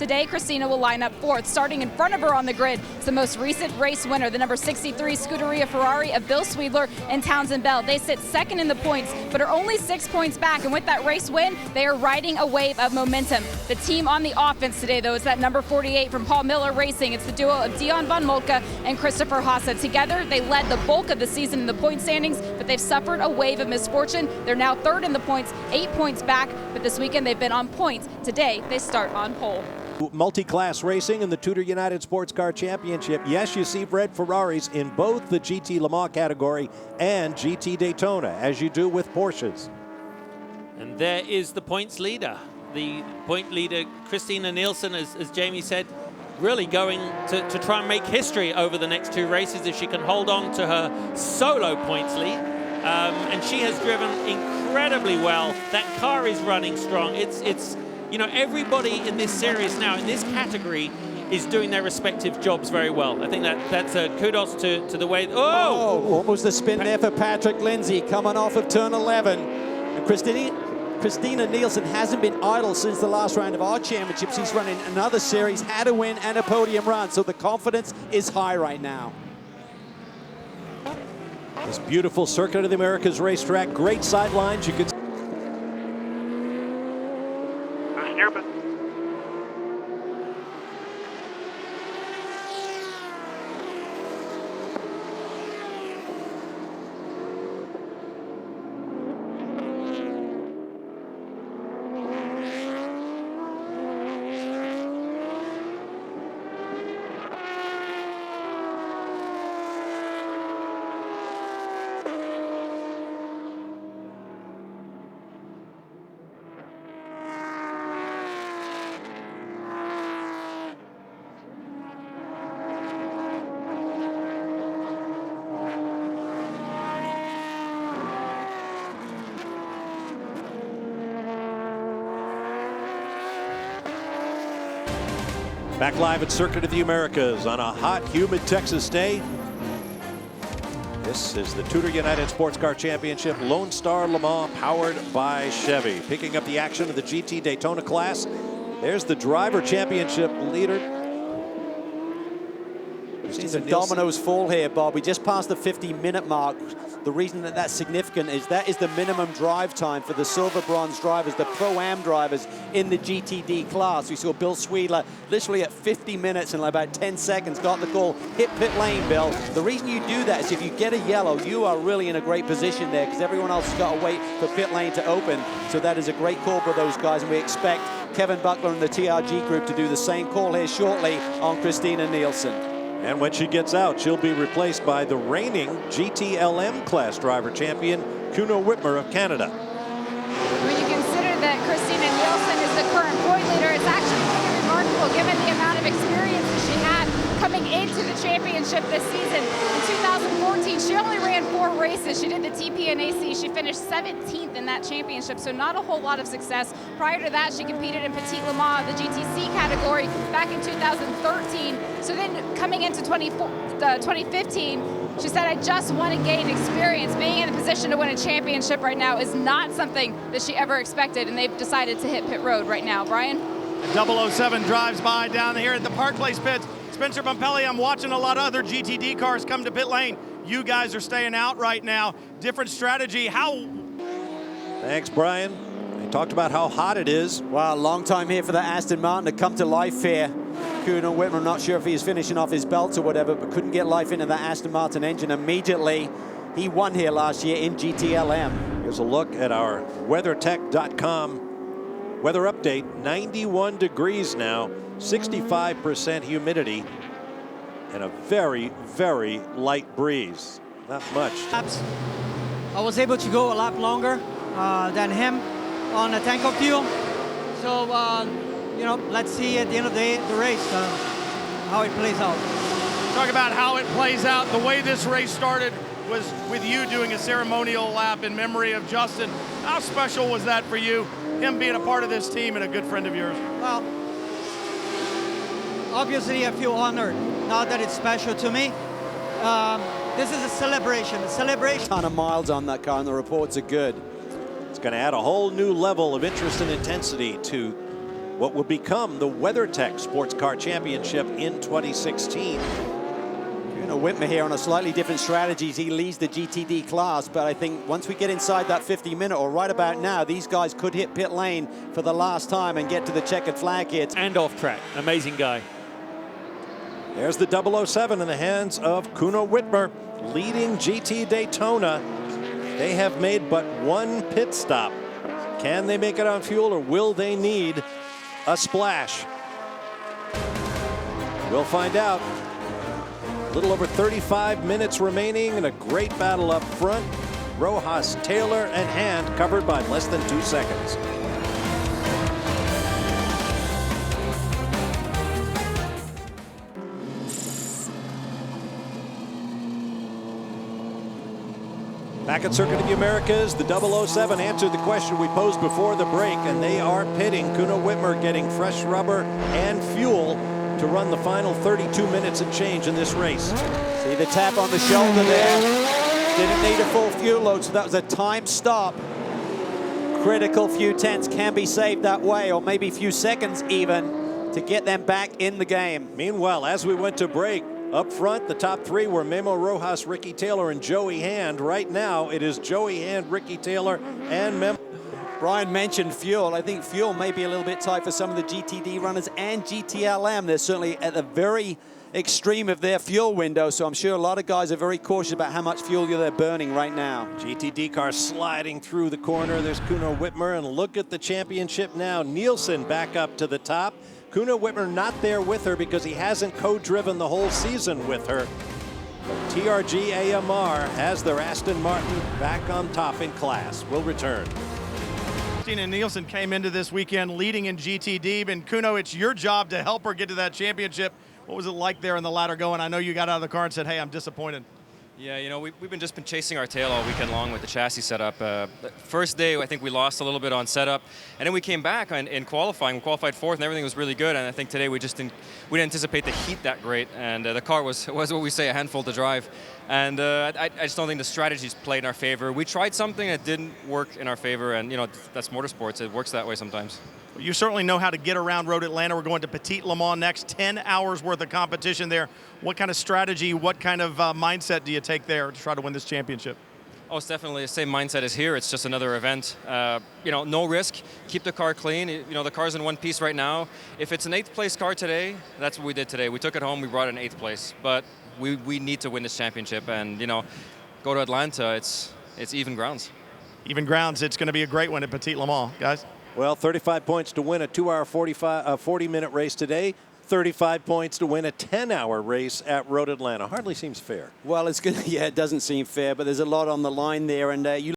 Today, Christina will line up fourth. Starting in front of her on the grid, it's the most recent race winner, the number 63 Scuderia Ferrari of Bill Sweedler and Townsend Bell. They sit second in the points, but are only 6 points back. And with that race win, they are riding a wave of momentum. The team on the offense today, though, is that number 48 from Paul Miller Racing. It's the duo of Dion von Moltke and Christopher Haase. Together, they led the bulk of the season in the point standings, but they've suffered a wave of misfortune. They're now third in the points, 8 points back, but this weekend they've been on points. Today, they start on pole. Multi-class racing in the Tudor United Sports Car Championship. Yes, you see red Ferraris in both the GT Le Mans category and GT Daytona, as you do with Porsches. And there is the points leader. The point leader, Christina Nielsen, as Jamie said, really going to try and make history over the next 2 races if she can hold on to her solo points lead. And she has driven incredibly well. That car is running strong. It's you know, everybody in this series now, in this category, is doing their respective jobs very well. I think that's a kudos to the way. Oh! What was the spin there for Patrick Lindsay coming off of turn 11? And Christina Nielsen hasn't been idle since the last round of our championships. He's running another series, had a win and a podium run, so the confidence is high right now. This beautiful Circuit of the Americas racetrack, great sidelines. You could back live at Circuit of the Americas on a hot, humid Texas day. This is the Tudor United Sports Car Championship Lone Star Le Mans, powered by Chevy. Picking up the action of the GT Daytona class. There's the driver championship leader. It's a dominoes fall here, Bob. We just passed the 50-minute mark. The reason that that's significant is that is the minimum drive time for the silver bronze drivers, the Pro-Am drivers in the GTD class. We saw Bill Sweedler literally at 50 minutes and about 10 seconds got the call, hit pit lane, Bill. The reason you do that is if you get a yellow, you are really in a great position there because everyone else has got to wait for pit lane to open. So that is a great call for those guys, and we expect Kevin Buckler and the TRG group to do the same call here shortly on Christina Nielsen. And when she gets out, she'll be replaced by the reigning GTLM class driver champion, Kuno Whitmer of Canada. When you consider that Christina Nielsen is the current point leader, it's actually pretty remarkable given the amount of experience that she had coming into the championship this season. In 2014, she only ran 4 races. She did the TPNAC. She finished 17th in that championship, so not a whole lot of success. Prior to that, she competed in Petit Le Mans, the GTC category, back in 2013. So then coming into 2015, she said, I just want to gain experience. Being in a position to win a championship right now is not something that she ever expected, and they've decided to hit pit road right now. Brian? 007 drives by down here at the Park Place pits. Spencer Bumpelli, I'm watching a lot of other GTD cars come to pit lane. You guys are staying out right now. Different strategy. How? Thanks, Brian. They talked about how hot it is. Wow, long time here for the Aston Martin to come to life here. Kuno Whitmer, I'm not sure if he's finishing off his belts or whatever, but couldn't get life into that Aston Martin engine immediately. He won here last year in GTLM. Here's a look at our WeatherTech.com weather update. 91 degrees now, 65% humidity, and a very, very light breeze. Not much. I was able to go a lot longer than him on a tank of fuel. So, you know, let's see at the end of the race how it plays out. Talk about how it plays out. The way this race started was with you doing a ceremonial lap in memory of Justin. How special was that for you, him being a part of this team and a good friend of yours? Well, obviously I feel honored, not that it's special to me. This is a celebration, ton of miles on that car, and the reports are good. It's going to add a whole new level of interest and intensity to what will become the WeatherTech Sports Car Championship in 2016. Whitmer here on a slightly different strategies. He leads the GTD class, but I think once we get inside that 50-minute, or right about now, these guys could hit pit lane for the last time and get to the checkered flag here. And off track. Amazing guy. There's the 007 in the hands of Kuno Whitmer, leading GT Daytona. They have made but one pit stop. Can they make it on fuel, or will they need a splash? We'll find out. A little over 35 minutes remaining, and a great battle up front. Rojas, Taylor, and Hand covered by less than 2 seconds. Back at Circuit of the Americas, the 007 answered the question we posed before the break, and they are pitting. Kuno Whitmer getting fresh rubber and fuel to run the final 32 minutes and change in this race. See the tap on the shoulder there. Didn't need a full fuel load, so that was a time stop. Critical few tenths can be saved that way, or maybe a few seconds even, to get them back in the game. Meanwhile, as we went to break, up front, the top three were Memo Rojas, Ricky Taylor, and Joey Hand. Right now, it is Joey Hand, Ricky Taylor, and Memo. Brian mentioned fuel. I think fuel may be a little bit tight for some of the GTD runners and GTLM. They're certainly at the very extreme of their fuel window, so I'm sure a lot of guys are very cautious about how much fuel they're burning right now. GTD car sliding through the corner. There's Kuno Whitmer, and look at the championship now. Nielsen back up to the top. Kuno Whitmer not there with her because he hasn't co-driven the whole season with her. But TRG AMR has their Aston Martin back on top in class. We'll return. Christina Nielsen came into this weekend leading in GTD, and Kuno, it's your job to help her get to that championship. What was it like there in the ladder going? I know you got out of the car and said, hey, I'm disappointed. Yeah, you know, we've just been chasing our tail all weekend long with the chassis setup. First day, I think we lost a little bit on setup, and then we came back in qualifying. We qualified fourth, and everything was really good. And I think today we didn't anticipate the heat that great, and the car was what we say, a handful to drive. And I just don't think the strategies played in our favor. We tried something that didn't work in our favor, and you know that's motorsports. It works that way sometimes. You certainly know how to get around Road Atlanta. We're going to Petit Le Mans next. 10 hours worth of competition there. What kind of strategy, what kind of mindset do you take there to try to win this championship? Oh, it's definitely the same mindset as here. It's just another event. You know, no risk. Keep the car clean. You know, the car's in one piece right now. If it's an 8th place car today, that's what we did today. We took it home. We brought it in 8th place. But we need to win this championship, and you know, go to Atlanta. It's even grounds. Even grounds. It's going to be a great one at Petit Le Mans, guys. Well, 35 points to win a 2-hour 40-minute race today. 35 points to win a 10-hour race at Road Atlanta. Hardly seems fair. Well, it's good. Yeah, it doesn't seem fair, but there's a lot on the line there, and you